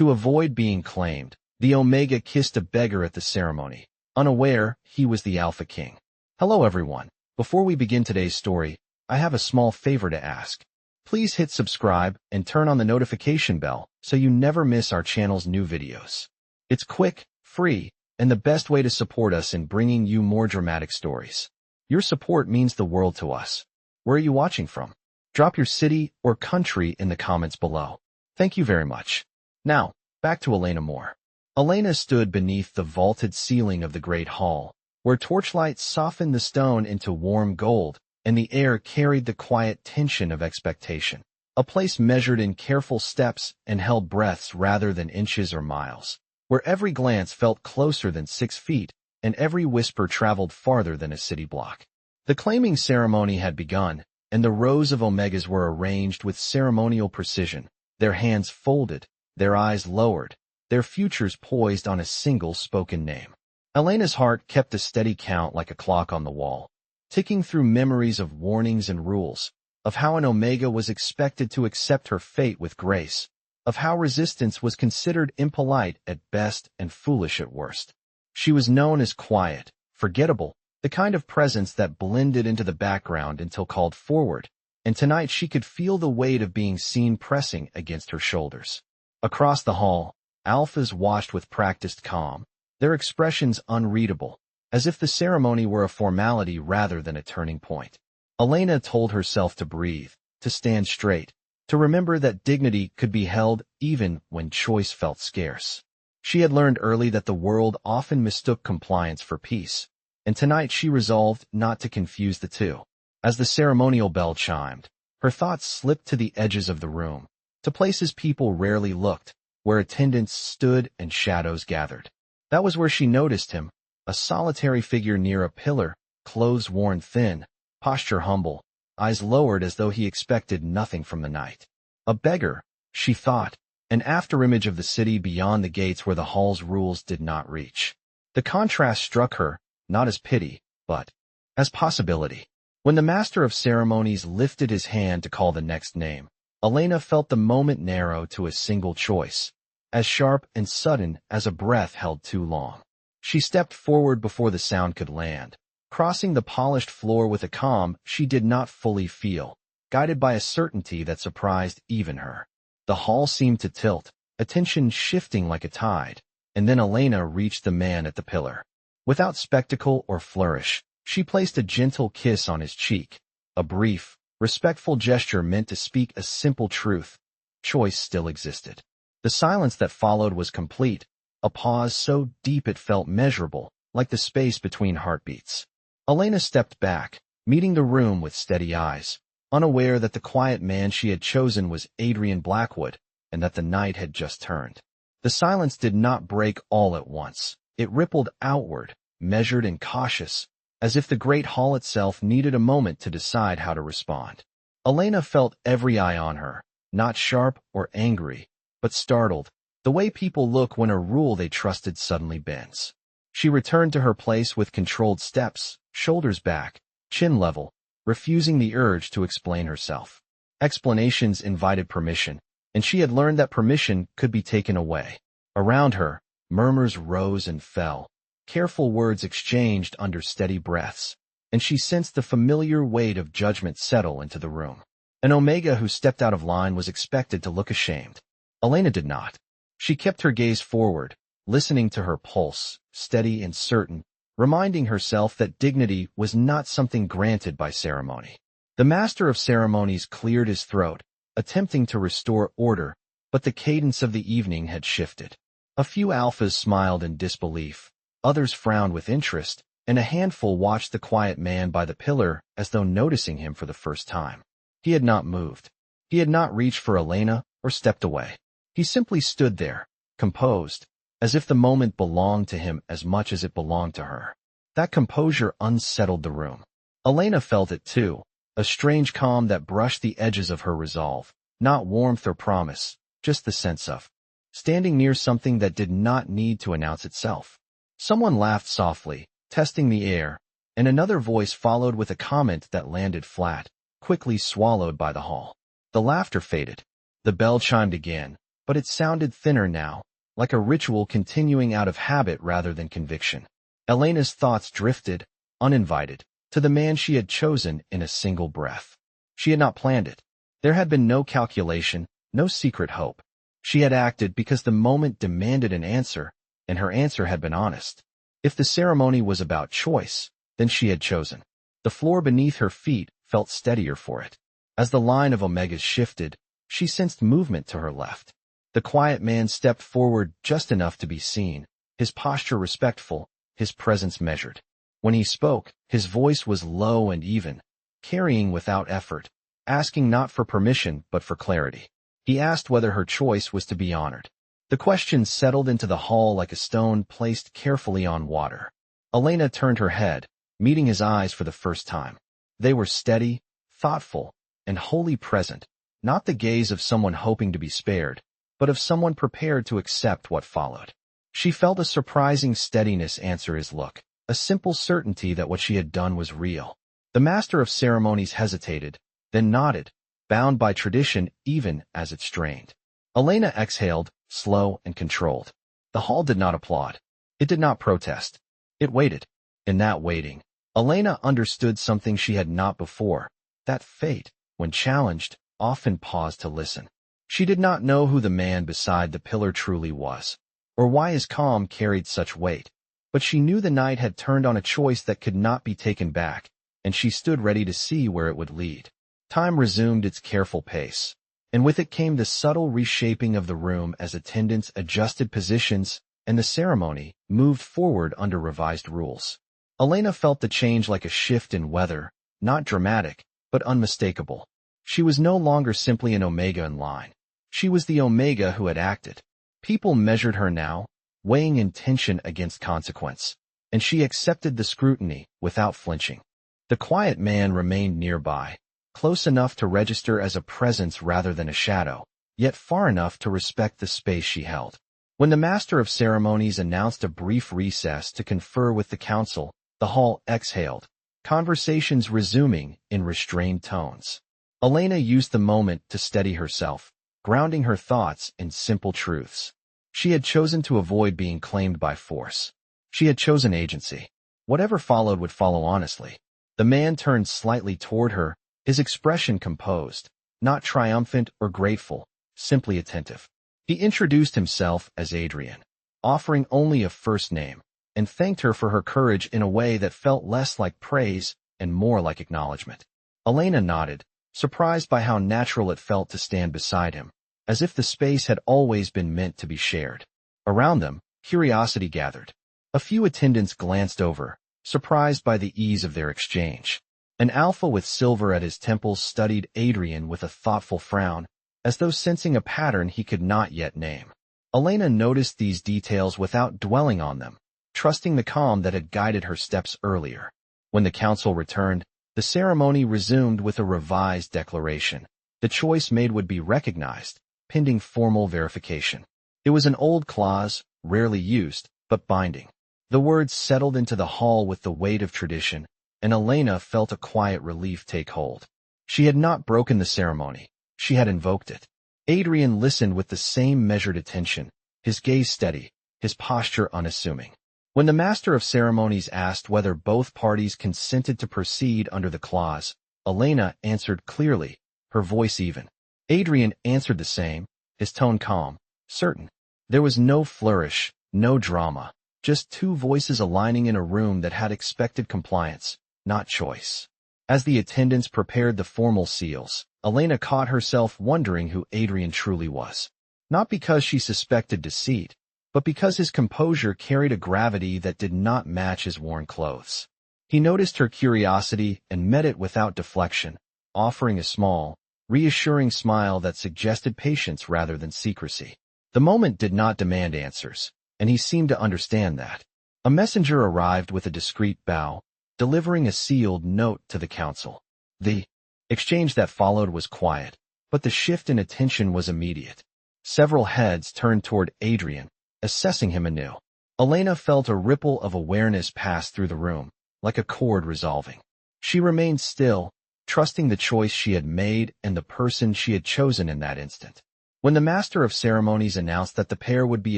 To avoid being claimed, the Omega kissed a beggar at the ceremony, unaware he was the Alpha King. Hello everyone. Before we begin today's story, I have a small favor to ask. Please hit subscribe and turn on the notification bell so you never miss our channel's new videos. It's quick, free, and the best way to support us in bringing you more dramatic stories. Your support means the world to us. Where are you watching from? Drop your city or country in the comments below. Thank you very much. Now, back to Elena Moore. Elena stood beneath the vaulted ceiling of the great hall, where torchlight softened the stone into warm gold, and the air carried the quiet tension of expectation. A place measured in careful steps and held breaths rather than inches or miles, where every glance felt closer than 6 feet, and every whisper traveled farther than a city block. The claiming ceremony had begun, and the rows of Omegas were arranged with ceremonial precision, their hands folded, their eyes lowered, their futures poised on a single spoken name. Elena's heart kept a steady count like a clock on the wall, ticking through memories of warnings and rules, of how an Omega was expected to accept her fate with grace, of how resistance was considered impolite at best and foolish at worst. She was known as quiet, forgettable, the kind of presence that blended into the background until called forward, and tonight she could feel the weight of being seen pressing against her shoulders. Across the hall, alphas watched with practiced calm, their expressions unreadable, as if the ceremony were a formality rather than a turning point. Elena told herself to breathe, to stand straight, to remember that dignity could be held even when choice felt scarce. She had learned early that the world often mistook compliance for peace, and tonight she resolved not to confuse the two. As the ceremonial bell chimed, her thoughts slipped to the edges of the room, to places people rarely looked, where attendants stood and shadows gathered. That was where she noticed him, a solitary figure near a pillar, clothes worn thin, posture humble, eyes lowered as though he expected nothing from the night. A beggar, she thought, an afterimage of the city beyond the gates where the hall's rules did not reach. The contrast struck her, not as pity, but as possibility. When the master of ceremonies lifted his hand to call the next name, Elena felt the moment narrow to a single choice, as sharp and sudden as a breath held too long. She stepped forward before the sound could land, crossing the polished floor with a calm she did not fully feel, guided by a certainty that surprised even her. The hall seemed to tilt, attention shifting like a tide, and then Elena reached the man at the pillar. Without spectacle or flourish, she placed a gentle kiss on his cheek, a brief, respectful gesture meant to speak a simple truth. Choice still existed. The silence that followed was complete, a pause so deep it felt measurable, like the space between heartbeats. Elena stepped back, meeting the room with steady eyes, unaware that the quiet man she had chosen was Adrian Blackwood, and that the night had just turned. The silence did not break all at once. It rippled outward, measured and cautious, as if the great hall itself needed a moment to decide how to respond. Elena felt every eye on her, not sharp or angry, but startled, the way people look when a rule they trusted suddenly bends. She returned to her place with controlled steps, shoulders back, chin level, refusing the urge to explain herself. Explanations invited permission, and she had learned that permission could be taken away. Around her, murmurs rose and fell, careful words exchanged under steady breaths, and she sensed the familiar weight of judgment settle into the room. An Omega who stepped out of line was expected to look ashamed. Elena did not. She kept her gaze forward, listening to her pulse, steady and certain, reminding herself that dignity was not something granted by ceremony. The master of ceremonies cleared his throat, attempting to restore order, but the cadence of the evening had shifted. A few alphas smiled in disbelief, others frowned with interest, and a handful watched the quiet man by the pillar as though noticing him for the first time. He had not moved. He had not reached for Elena or stepped away. He simply stood there, composed, as if the moment belonged to him as much as it belonged to her. That composure unsettled the room. Elena felt it too, a strange calm that brushed the edges of her resolve, not warmth or promise, just the sense of standing near something that did not need to announce itself. Someone laughed softly, testing the air, and another voice followed with a comment that landed flat, quickly swallowed by the hall. The laughter faded. The bell chimed again, but it sounded thinner now, like a ritual continuing out of habit rather than conviction. Elena's thoughts drifted, uninvited, to the man she had chosen in a single breath. She had not planned it. There had been no calculation, no secret hope. She had acted because the moment demanded an answer, and her answer had been honest. If the ceremony was about choice, then she had chosen. The floor beneath her feet felt steadier for it. As the line of omegas shifted, she sensed movement to her left. The quiet man stepped forward just enough to be seen, his posture respectful, his presence measured. When he spoke, his voice was low and even, carrying without effort, asking not for permission but for clarity. He asked whether her choice was to be honored. The question settled into the hall like a stone placed carefully on water. Elena turned her head, meeting his eyes for the first time. They were steady, thoughtful, and wholly present, not the gaze of someone hoping to be spared, but of someone prepared to accept what followed. She felt a surprising steadiness answer his look, a simple certainty that what she had done was real. The master of ceremonies hesitated, then nodded, bound by tradition even as it strained. Elena exhaled, slow and controlled. The hall did not applaud. It did not protest. It waited. In that waiting, Elena understood something she had not before, that fate, when challenged, often paused to listen. She did not know who the man beside the pillar truly was, or why his calm carried such weight, but she knew the night had turned on a choice that could not be taken back, and she stood ready to see where it would lead. Time resumed its careful pace, and with it came the subtle reshaping of the room as attendants adjusted positions and the ceremony moved forward under revised rules. Elena felt the change like a shift in weather, not dramatic, but unmistakable. She was no longer simply an omega in line. She was the omega who had acted. People measured her now, weighing intention against consequence, and she accepted the scrutiny without flinching. The quiet man remained nearby, close enough to register as a presence rather than a shadow, yet far enough to respect the space she held. When the master of ceremonies announced a brief recess to confer with the council, the hall exhaled, conversations resuming in restrained tones. Elena used the moment to steady herself, grounding her thoughts in simple truths. She had chosen to avoid being claimed by force. She had chosen agency. Whatever followed would follow honestly. The man turned slightly toward her, his expression composed, not triumphant or grateful, simply attentive. He introduced himself as Adrian, offering only a first name, and thanked her for her courage in a way that felt less like praise and more like acknowledgement. Elena nodded, surprised by how natural it felt to stand beside him, as if the space had always been meant to be shared. Around them, curiosity gathered. A few attendants glanced over, surprised by the ease of their exchange. An alpha with silver at his temples studied Adrian with a thoughtful frown, as though sensing a pattern he could not yet name. Elena noticed these details without dwelling on them, trusting the calm that had guided her steps earlier. When the council returned, the ceremony resumed with a revised declaration. The choice made would be recognized, pending formal verification. It was an old clause, rarely used, but binding. The words settled into the hall with the weight of tradition, and Elena felt a quiet relief take hold. She had not broken the ceremony. She had invoked it. Adrian listened with the same measured attention, his gaze steady, his posture unassuming. When the master of ceremonies asked whether both parties consented to proceed under the clause, Elena answered clearly, her voice even. Adrian answered the same, his tone calm, certain. There was no flourish, no drama, just two voices aligning in a room that had expected compliance, not choice. As the attendants prepared the formal seals, Elena caught herself wondering who Adrian truly was. Not because she suspected deceit, but because his composure carried a gravity that did not match his worn clothes. He noticed her curiosity and met it without deflection, offering a small, reassuring smile that suggested patience rather than secrecy. The moment did not demand answers, and he seemed to understand that. A messenger arrived with a discreet bow, delivering a sealed note to the council. The exchange that followed was quiet, but the shift in attention was immediate. Several heads turned toward Adrian, assessing him anew. Elena felt a ripple of awareness pass through the room, like a chord resolving. She remained still, trusting the choice she had made and the person she had chosen in that instant. When the master of ceremonies announced that the pair would be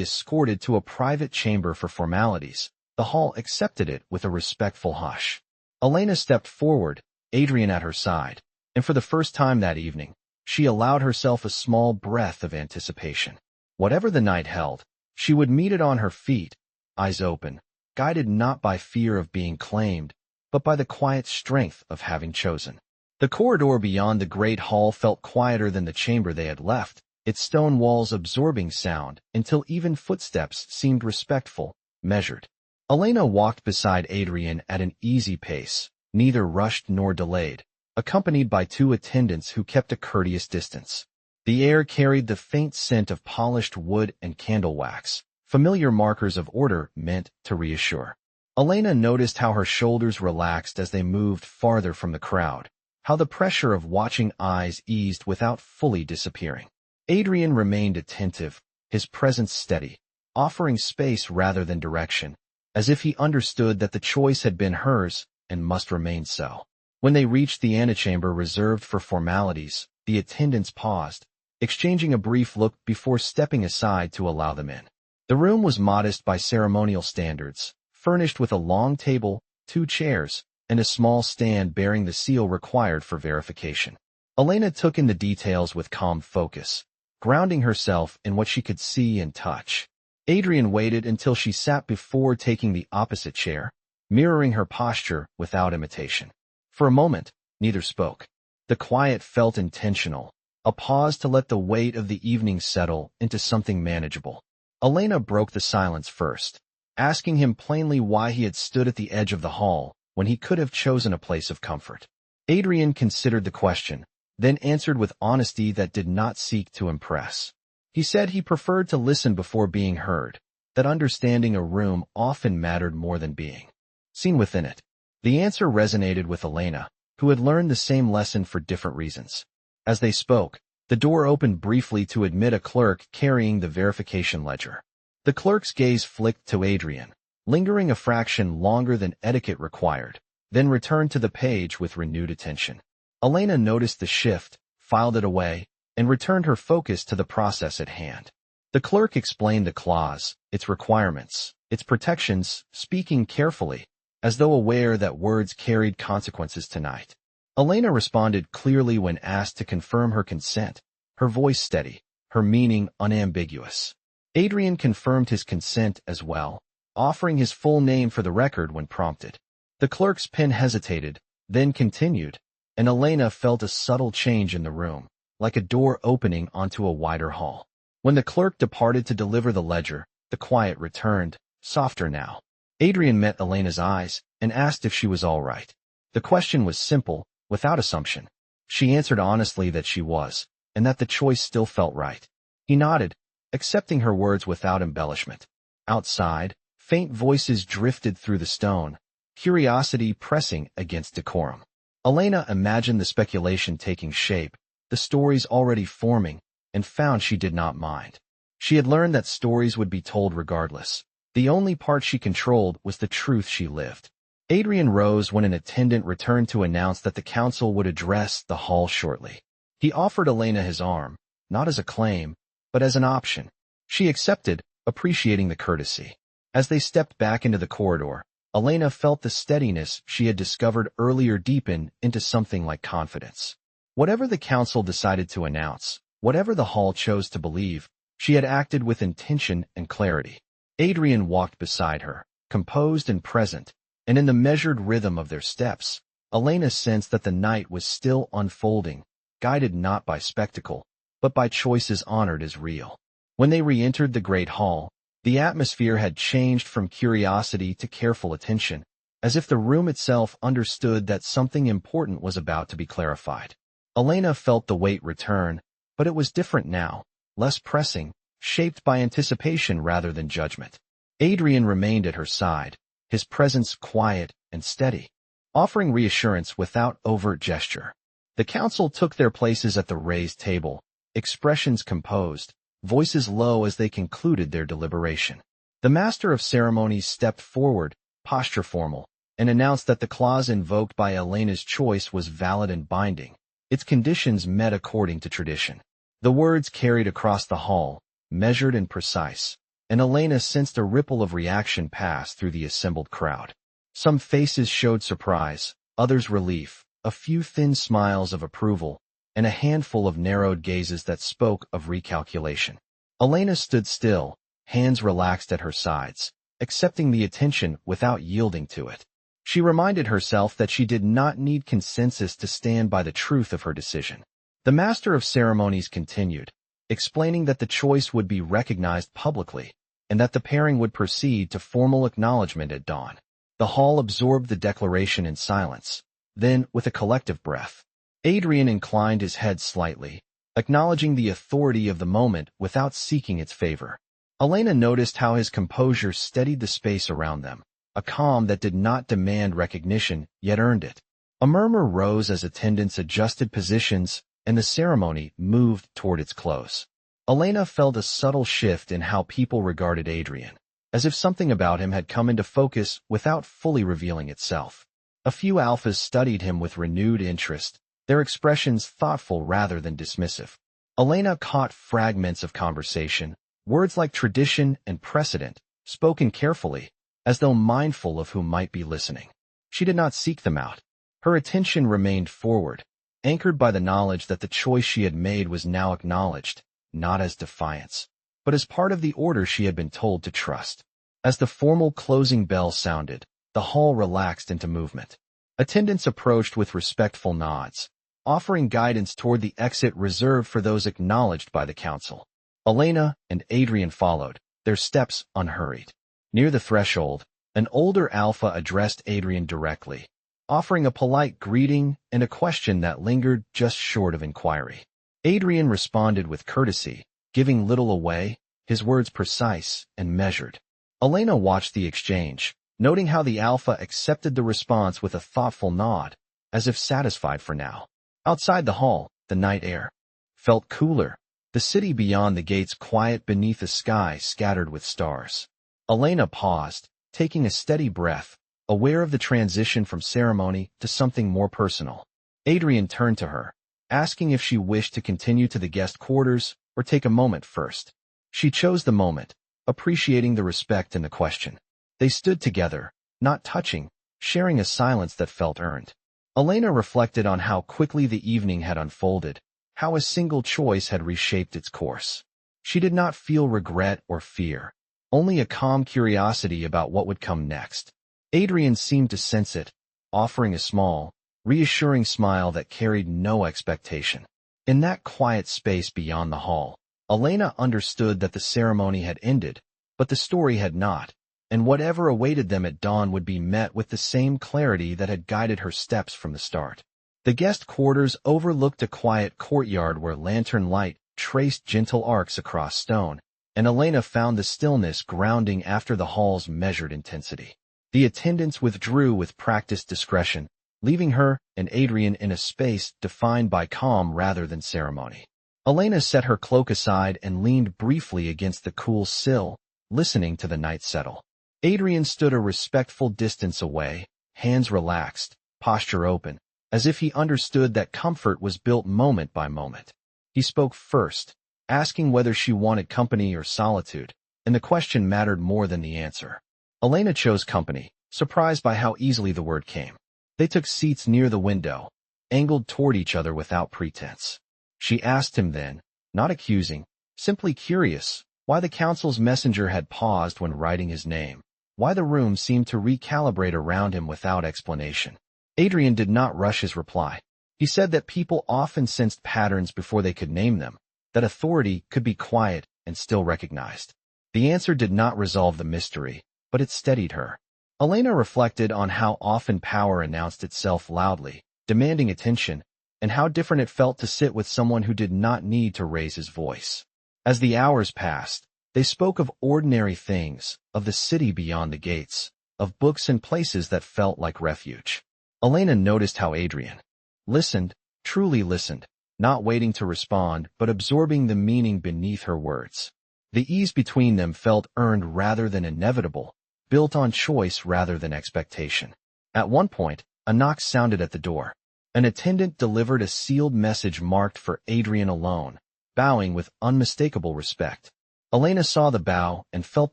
escorted to a private chamber for formalities, the hall accepted it with a respectful hush. Elena stepped forward, Adrian at her side, and for the first time that evening, she allowed herself a small breath of anticipation. Whatever the night held, she would meet it on her feet, eyes open, guided not by fear of being claimed, but by the quiet strength of having chosen. The corridor beyond the great hall felt quieter than the chamber they had left, its stone walls absorbing sound until even footsteps seemed respectful, measured. Elena walked beside Adrian at an easy pace, neither rushed nor delayed, accompanied by two attendants who kept a courteous distance. The air carried the faint scent of polished wood and candle wax, familiar markers of order meant to reassure. Elena noticed how her shoulders relaxed as they moved farther from the crowd, how the pressure of watching eyes eased without fully disappearing. Adrian remained attentive, his presence steady, offering space rather than direction, as if he understood that the choice had been hers and must remain so. When they reached the antechamber reserved for formalities, the attendants paused, exchanging a brief look before stepping aside to allow them in. The room was modest by ceremonial standards, furnished with a long table, 2 chairs, and a small stand bearing the seal required for verification. Elena took in the details with calm focus, grounding herself in what she could see and touch. Adrian waited until she sat before taking the opposite chair, mirroring her posture without imitation. For a moment, neither spoke. The quiet felt intentional, a pause to let the weight of the evening settle into something manageable. Elena broke the silence first, asking him plainly why he had stood at the edge of the hall when he could have chosen a place of comfort. Adrian considered the question, then answered with honesty that did not seek to impress. He said he preferred to listen before being heard, that understanding a room often mattered more than being seen within it. The answer resonated with Elena, who had learned the same lesson for different reasons. As they spoke, the door opened briefly to admit a clerk carrying the verification ledger. The clerk's gaze flicked to Adrian, lingering a fraction longer than etiquette required, then returned to the page with renewed attention. Elena noticed the shift, filed it away, and returned her focus to the process at hand. The clerk explained the clause, its requirements, its protections, speaking carefully, as though aware that words carried consequences tonight. Elena responded clearly when asked to confirm her consent, her voice steady, her meaning unambiguous. Adrian confirmed his consent as well, offering his full name for the record when prompted. The clerk's pen hesitated, then continued, and Elena felt a subtle change in the room, like a door opening onto a wider hall. When the clerk departed to deliver the ledger, the quiet returned, softer now. Adrian met Elena's eyes and asked if she was all right. The question was simple, without assumption. She answered honestly that she was, and that the choice still felt right. He nodded, accepting her words without embellishment. Outside, faint voices drifted through the stone, curiosity pressing against decorum. Elena imagined the speculation taking shape, the stories already forming, and found she did not mind. She had learned that stories would be told regardless. The only part she controlled was the truth she lived. Adrian rose when an attendant returned to announce that the council would address the hall shortly. He offered Elena his arm, not as a claim, but as an option. She accepted, appreciating the courtesy. As they stepped back into the corridor, Elena felt the steadiness she had discovered earlier deepen into something like confidence. Whatever the council decided to announce, whatever the hall chose to believe, she had acted with intention and clarity. Adrian walked beside her, composed and present, and in the measured rhythm of their steps, Elena sensed that the night was still unfolding, guided not by spectacle, but by choices honored as real. When they re-entered the great hall, the atmosphere had changed from curiosity to careful attention, as if the room itself understood that something important was about to be clarified. Elena felt the weight return, but it was different now, less pressing, shaped by anticipation rather than judgment. Adrian remained at her side, his presence quiet and steady, offering reassurance without overt gesture. The council took their places at the raised table, expressions composed, voices low as they concluded their deliberation. The master of ceremonies stepped forward, posture formal, and announced that the clause invoked by Elena's choice was valid and binding, its conditions met according to tradition. The words carried across the hall, measured and precise, and Elena sensed a ripple of reaction pass through the assembled crowd. Some faces showed surprise, others relief, a few thin smiles of approval, and a handful of narrowed gazes that spoke of recalculation. Elena stood still, hands relaxed at her sides, accepting the attention without yielding to it. She reminded herself that she did not need consensus to stand by the truth of her decision. The master of ceremonies continued, explaining that the choice would be recognized publicly, and that the pairing would proceed to formal acknowledgement at dawn. The hall absorbed the declaration in silence. Then, with a collective breath, Adrian inclined his head slightly, acknowledging the authority of the moment without seeking its favor. Elena noticed how his composure steadied the space around them, a calm that did not demand recognition, yet earned it. A murmur rose as attendants adjusted positions, and the ceremony moved toward its close. Elena felt a subtle shift in how people regarded Adrian, as if something about him had come into focus without fully revealing itself. A few alphas studied him with renewed interest, their expressions thoughtful rather than dismissive. Elena caught fragments of conversation, words like tradition and precedent, spoken carefully, as though mindful of who might be listening. She did not seek them out. Her attention remained forward, anchored by the knowledge that the choice she had made was now acknowledged, not as defiance, but as part of the order she had been told to trust. As the formal closing bell sounded, the hall relaxed into movement. Attendants approached with respectful nods, offering guidance toward the exit reserved for those acknowledged by the council. Elena and Adrian followed, their steps unhurried. Near the threshold, an older alpha addressed Adrian directly, offering a polite greeting and a question that lingered just short of inquiry. Adrian responded with courtesy, giving little away, his words precise and measured. Elena watched the exchange, noting how the alpha accepted the response with a thoughtful nod, as if satisfied for now. Outside the hall, the night air felt cooler, the city beyond the gates quiet beneath a sky scattered with stars. Elena paused, taking a steady breath, aware of the transition from ceremony to something more personal. Adrian turned to her, asking if she wished to continue to the guest quarters or take a moment first. She chose the moment, appreciating the respect in the question. They stood together, not touching, sharing a silence that felt earned. Elena reflected on how quickly the evening had unfolded, how a single choice had reshaped its course. She did not feel regret or fear, only a calm curiosity about what would come next. Adrian seemed to sense it, offering a small, reassuring smile that carried no expectation. In that quiet space beyond the hall, Elena understood that the ceremony had ended, but the story had not, and whatever awaited them at dawn would be met with the same clarity that had guided her steps from the start. The guest quarters overlooked a quiet courtyard where lantern light traced gentle arcs across stone, and Elena found the stillness grounding after the hall's measured intensity. The attendants withdrew with practiced discretion, leaving her and Adrian in a space defined by calm rather than ceremony. Elena set her cloak aside and leaned briefly against the cool sill, listening to the night settle. Adrian stood a respectful distance away, hands relaxed, posture open, as if he understood that comfort was built moment by moment. He spoke first, asking whether she wanted company or solitude, and the question mattered more than the answer. Elena chose company, surprised by how easily the word came. They took seats near the window, angled toward each other without pretense. She asked him then, not accusing, simply curious, why the council's messenger had paused when writing his name, why the room seemed to recalibrate around him without explanation. Adrian did not rush his reply. He said that people often sensed patterns before they could name them, that authority could be quiet and still recognized. The answer did not resolve the mystery, but it steadied her. Elena reflected on how often power announced itself loudly, demanding attention, and how different it felt to sit with someone who did not need to raise his voice. As the hours passed, they spoke of ordinary things, of the city beyond the gates, of books and places that felt like refuge. Elena noticed how Adrian listened, truly listened, not waiting to respond but absorbing the meaning beneath her words. The ease between them felt earned rather than inevitable, built on choice rather than expectation. At one point, a knock sounded at the door. An attendant delivered a sealed message marked for Adrian alone, bowing with unmistakable respect. Elena saw the bow and felt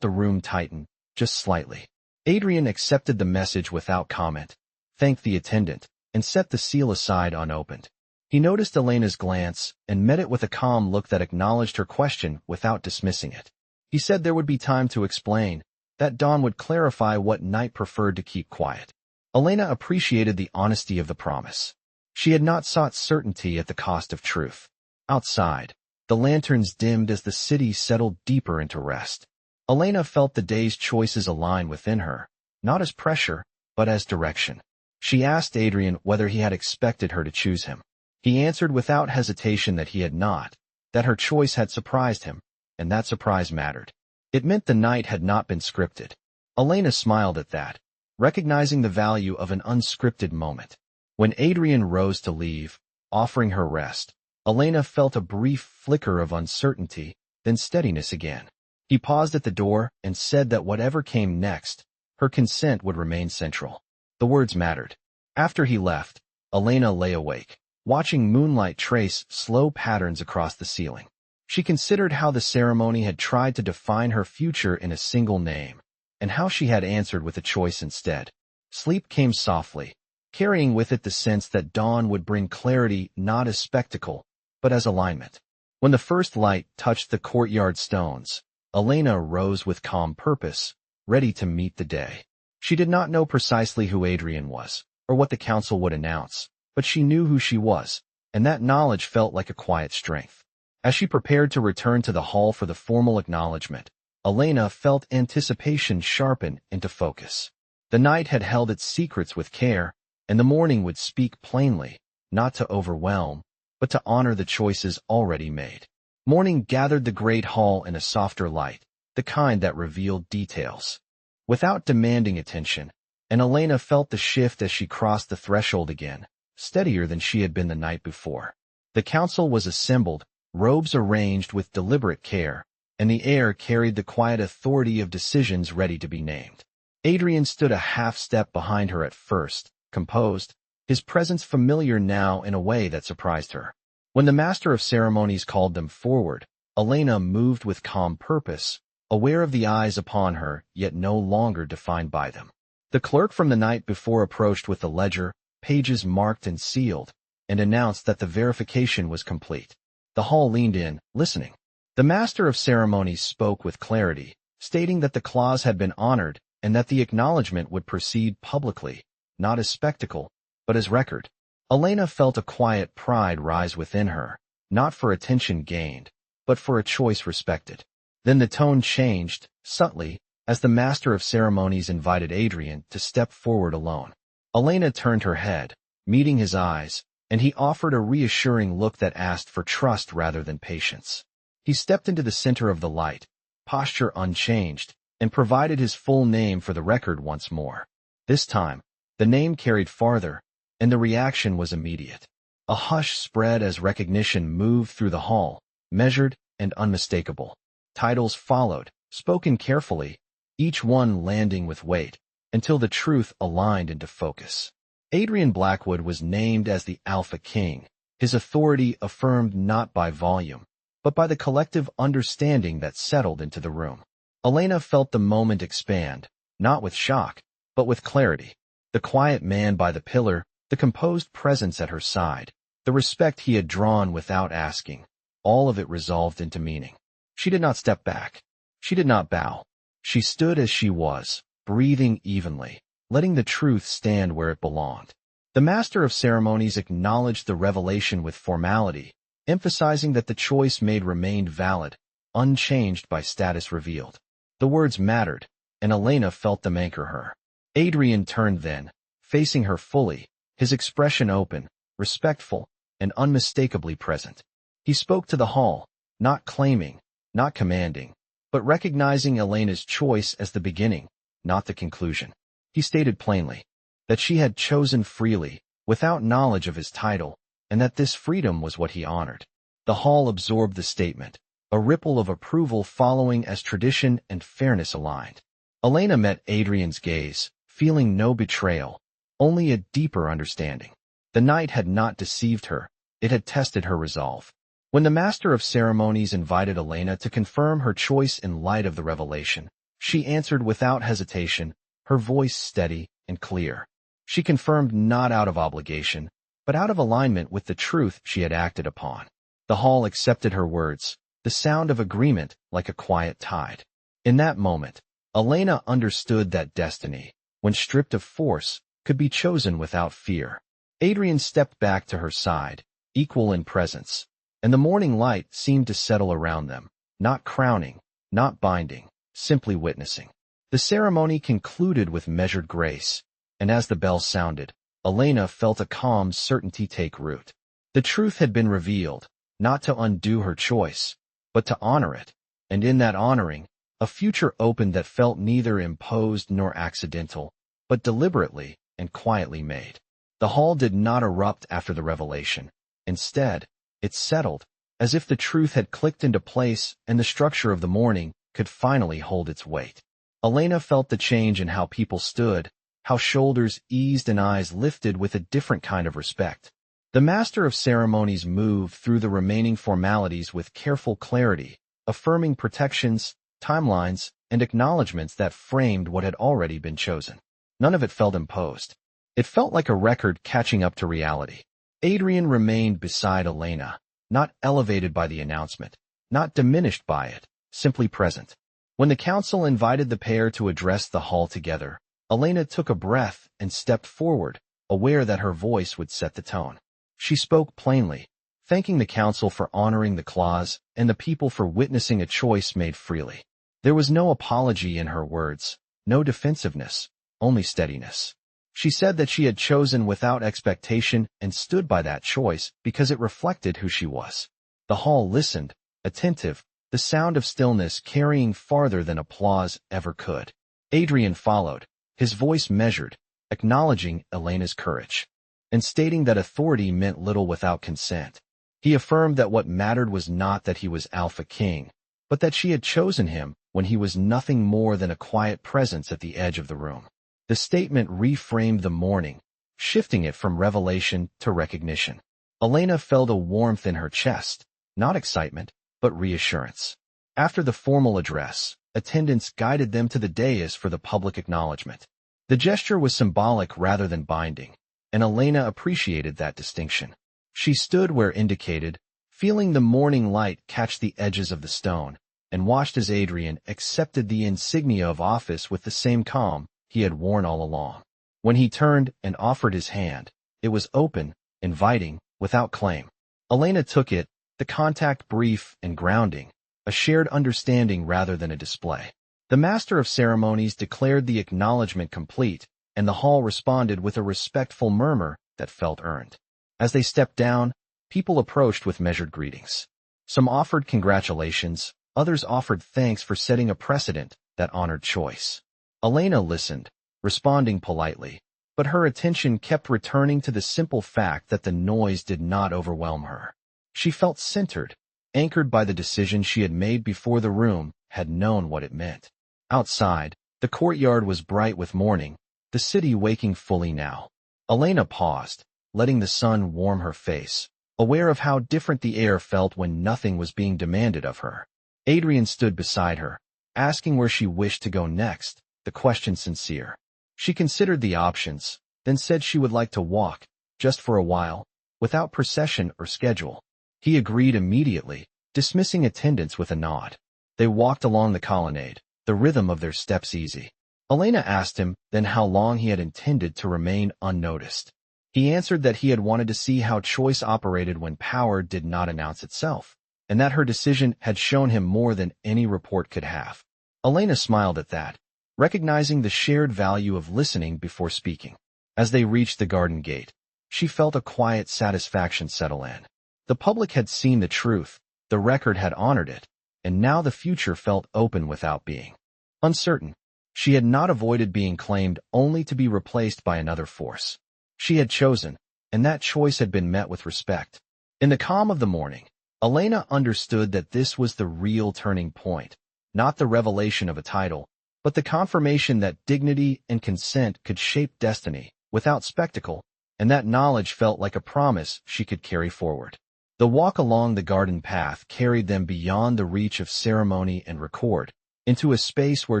the room tighten, just slightly. Adrian accepted the message without comment, thanked the attendant, and set the seal aside unopened. He noticed Elena's glance and met it with a calm look that acknowledged her question without dismissing it. He said there would be time to explain, that Dawn would clarify what Knight preferred to keep quiet. Elena appreciated the honesty of the promise. She had not sought certainty at the cost of truth. Outside, the lanterns dimmed as the city settled deeper into rest. Elena felt the day's choices align within her, not as pressure, but as direction. She asked Adrian whether he had expected her to choose him. He answered without hesitation that he had not, that her choice had surprised him, and that surprise mattered. It meant the night had not been scripted. Elena smiled at that, recognizing the value of an unscripted moment. When Adrian rose to leave, offering her rest, Elena felt a brief flicker of uncertainty, then steadiness again. He paused at the door and said that whatever came next, her consent would remain central. The words mattered. After he left, Elena lay awake, watching moonlight trace slow patterns across the ceiling. She considered how the ceremony had tried to define her future in a single name, and how she had answered with a choice instead. Sleep came softly, carrying with it the sense that dawn would bring clarity not as spectacle, but as alignment. When the first light touched the courtyard stones, Elena rose with calm purpose, ready to meet the day. She did not know precisely who Adrian was, or what the council would announce, but she knew who she was, and that knowledge felt like a quiet strength. As she prepared to return to the hall for the formal acknowledgement, Elena felt anticipation sharpen into focus. The night had held its secrets with care, and the morning would speak plainly, not to overwhelm, but to honor the choices already made. Morning gathered the great hall in a softer light, the kind that revealed details, without demanding attention, and Elena felt the shift as she crossed the threshold again, steadier than she had been the night before. The council was assembled, robes arranged with deliberate care, and the air carried the quiet authority of decisions ready to be named. Adrian stood a half-step behind her at first, composed, his presence familiar now in a way that surprised her. When the master of ceremonies called them forward, Elena moved with calm purpose, aware of the eyes upon her, yet no longer defined by them. The clerk from the night before approached with the ledger, pages marked and sealed, and announced that the verification was complete. The hall leaned in, listening. The master of ceremonies spoke with clarity, stating that the clause had been honored and that the acknowledgement would proceed publicly, not as spectacle, but as record. Elena felt a quiet pride rise within her, not for attention gained, but for a choice respected. Then the tone changed, subtly, as the master of ceremonies invited Adrian to step forward alone. Elena turned her head, meeting his eyes, and he offered a reassuring look that asked for trust rather than patience. He stepped into the center of the light, posture unchanged, and provided his full name for the record once more. This time, the name carried farther, and the reaction was immediate. A hush spread as recognition moved through the hall, measured and unmistakable. Titles followed, spoken carefully, each one landing with weight, until the truth aligned into focus. Adrian Blackwood was named as the Alpha King, his authority affirmed not by volume, but by the collective understanding that settled into the room. Elena felt the moment expand, not with shock, but with clarity. The quiet man by the pillar, the composed presence at her side, the respect he had drawn without asking, all of it resolved into meaning. She did not step back. She did not bow. She stood as she was, breathing evenly, letting the truth stand where it belonged. The master of ceremonies acknowledged the revelation with formality, emphasizing that the choice made remained valid, unchanged by status revealed. The words mattered, and Elena felt them anchor her. Adrian turned then, facing her fully, his expression open, respectful, and unmistakably present. He spoke to the hall, not claiming, not commanding, but recognizing Elena's choice as the beginning, not the conclusion. He stated plainly that she had chosen freely, without knowledge of his title, and that this freedom was what he honored. The hall absorbed the statement, a ripple of approval following as tradition and fairness aligned. Elena met Adrian's gaze, feeling no betrayal, only a deeper understanding. The night had not deceived her, it had tested her resolve. When the master of ceremonies invited Elena to confirm her choice in light of the revelation, she answered without hesitation, her voice steady and clear. She confirmed not out of obligation, but out of alignment with the truth she had acted upon. The hall accepted her words, the sound of agreement like a quiet tide. In that moment, Elena understood that destiny, when stripped of force, could be chosen without fear. Adrian stepped back to her side, equal in presence, and the morning light seemed to settle around them, not crowning, not binding, simply witnessing. The ceremony concluded with measured grace, and as the bell sounded, Elena felt a calm certainty take root. The truth had been revealed, not to undo her choice, but to honor it, and in that honoring, a future opened that felt neither imposed nor accidental, but deliberately and quietly made. The hall did not erupt after the revelation. Instead, it settled, as if the truth had clicked into place and the structure of the morning could finally hold its weight. Elena felt the change in how people stood, how shoulders eased and eyes lifted with a different kind of respect. The master of ceremonies moved through the remaining formalities with careful clarity, affirming protections, timelines, and acknowledgments that framed what had already been chosen. None of it felt imposed. It felt like a record catching up to reality. Adrian remained beside Elena, not elevated by the announcement, not diminished by it, simply present. When the council invited the pair to address the hall together, Elena took a breath and stepped forward, aware that her voice would set the tone. She spoke plainly, thanking the council for honoring the clause and the people for witnessing a choice made freely. There was no apology in her words, no defensiveness, only steadiness. She said that she had chosen without expectation and stood by that choice because it reflected who she was. The hall listened, attentive, the sound of stillness carrying farther than applause ever could. Adrian followed, his voice measured, acknowledging Elena's courage, and stating that authority meant little without consent. He affirmed that what mattered was not that he was Alpha King, but that she had chosen him when he was nothing more than a quiet presence at the edge of the room. The statement reframed the morning, shifting it from revelation to recognition. Elena felt a warmth in her chest, not excitement, but reassurance. After the formal address, attendants guided them to the dais for the public acknowledgement. The gesture was symbolic rather than binding, and Elena appreciated that distinction. She stood where indicated, feeling the morning light catch the edges of the stone, and watched as Adrian accepted the insignia of office with the same calm he had worn all along. When he turned and offered his hand, it was open, inviting, without claim. Elena took it, the contact brief and grounding, a shared understanding rather than a display. The master of ceremonies declared the acknowledgement complete, and the hall responded with a respectful murmur that felt earned. As they stepped down, people approached with measured greetings. Some offered congratulations, others offered thanks for setting a precedent that honored choice. Elena listened, responding politely, but her attention kept returning to the simple fact that the noise did not overwhelm her. She felt centered, anchored by the decision she had made before the room had known what it meant. Outside, the courtyard was bright with morning, the city waking fully now. Elena paused, letting the sun warm her face, aware of how different the air felt when nothing was being demanded of her. Adrian stood beside her, asking where she wished to go next, the question sincere. She considered the options, then said she would like to walk, just for a while, without procession or schedule. He agreed immediately, dismissing attendance with a nod. They walked along the colonnade, the rhythm of their steps easy. Elena asked him then how long he had intended to remain unnoticed. He answered that he had wanted to see how choice operated when power did not announce itself, and that her decision had shown him more than any report could have. Elena smiled at that, recognizing the shared value of listening before speaking. As they reached the garden gate, she felt a quiet satisfaction settle in. The public had seen the truth, the record had honored it, and now the future felt open without being uncertain. She had not avoided being claimed only to be replaced by another force. She had chosen, and that choice had been met with respect. In the calm of the morning, Elena understood that this was the real turning point, not the revelation of a title, but the confirmation that dignity and consent could shape destiny without spectacle, and that knowledge felt like a promise she could carry forward. The walk along the garden path carried them beyond the reach of ceremony and record, into a space where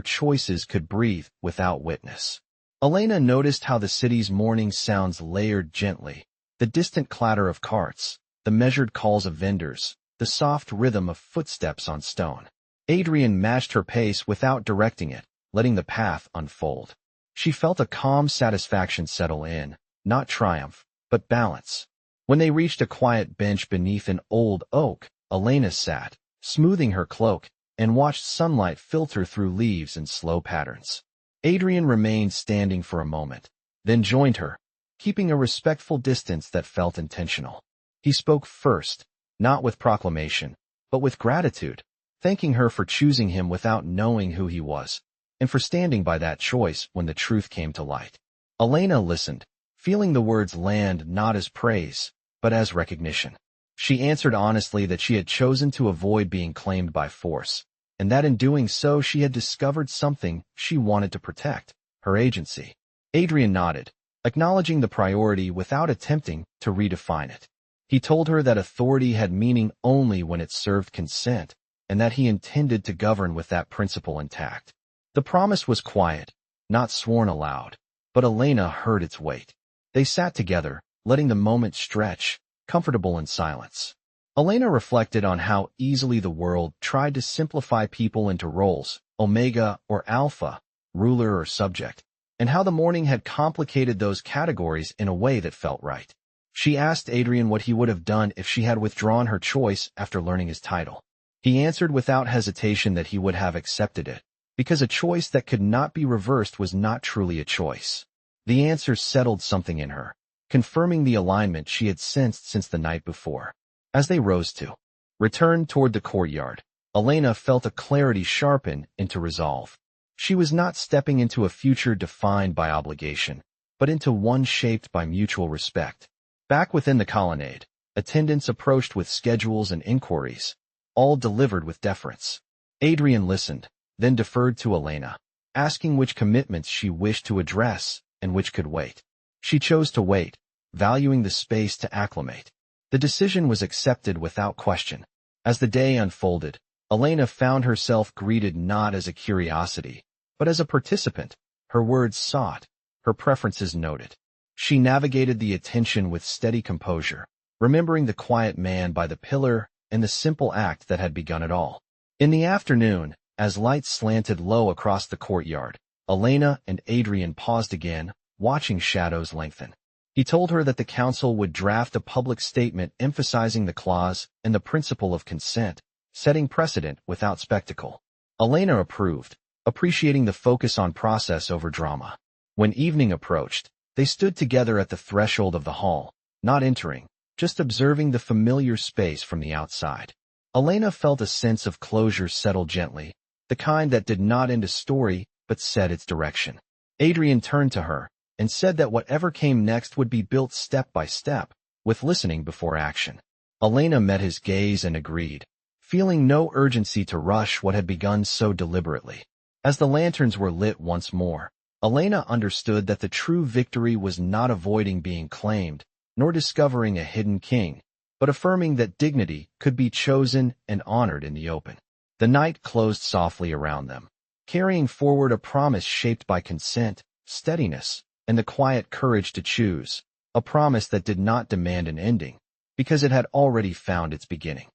choices could breathe without witness. Elena noticed how the city's morning sounds layered gently, the distant clatter of carts, the measured calls of vendors, the soft rhythm of footsteps on stone. Adrian matched her pace without directing it, letting the path unfold. She felt a calm satisfaction settle in, not triumph, but balance. When they reached a quiet bench beneath an old oak, Elena sat, smoothing her cloak, and watched sunlight filter through leaves in slow patterns. Adrian remained standing for a moment, then joined her, keeping a respectful distance that felt intentional. He spoke first, not with proclamation, but with gratitude, thanking her for choosing him without knowing who he was, and for standing by that choice when the truth came to light. Elena listened, feeling the words land not as praise, but as recognition. She answered honestly that she had chosen to avoid being claimed by force, and that in doing so she had discovered something she wanted to protect, her agency. Adrian nodded, acknowledging the priority without attempting to redefine it. He told her that authority had meaning only when it served consent, and that he intended to govern with that principle intact. The promise was quiet, not sworn aloud, but Elena heard its weight. They sat together, letting the moment stretch, comfortable in silence. Elena reflected on how easily the world tried to simplify people into roles, omega or alpha, ruler or subject, and how the morning had complicated those categories in a way that felt right. She asked Adrian what he would have done if she had withdrawn her choice after learning his title. He answered without hesitation that he would have accepted it, because a choice that could not be reversed was not truly a choice. The answer settled something in her, confirming the alignment she had sensed since the night before. As they rose to return toward the courtyard, Elena felt a clarity sharpen into resolve. She was not stepping into a future defined by obligation, but into one shaped by mutual respect. Back within the colonnade, attendants approached with schedules and inquiries, all delivered with deference. Adrian listened, then deferred to Elena, asking which commitments she wished to address and which could wait. She chose to wait, valuing the space to acclimate. The decision was accepted without question. As the day unfolded, Elena found herself greeted not as a curiosity, but as a participant, her words sought, her preferences noted. She navigated the attention with steady composure, remembering the quiet man by the pillar and the simple act that had begun it all. In the afternoon, as light slanted low across the courtyard, Elena and Adrian paused again, watching shadows lengthen. He told her that the council would draft a public statement emphasizing the clause and the principle of consent, setting precedent without spectacle. Elena approved, appreciating the focus on process over drama. When evening approached, they stood together at the threshold of the hall, not entering, just observing the familiar space from the outside. Elena felt a sense of closure settle gently, the kind that did not end a story but set its direction. Adrian turned to her and said that whatever came next would be built step by step, with listening before action. Elena met his gaze and agreed, feeling no urgency to rush what had begun so deliberately. As the lanterns were lit once more, Elena understood that the true victory was not avoiding being claimed, nor discovering a hidden king, but affirming that dignity could be chosen and honored in the open. The night closed softly around them, carrying forward a promise shaped by consent, steadiness, and the quiet courage to choose, a promise that did not demand an ending, because it had already found its beginning.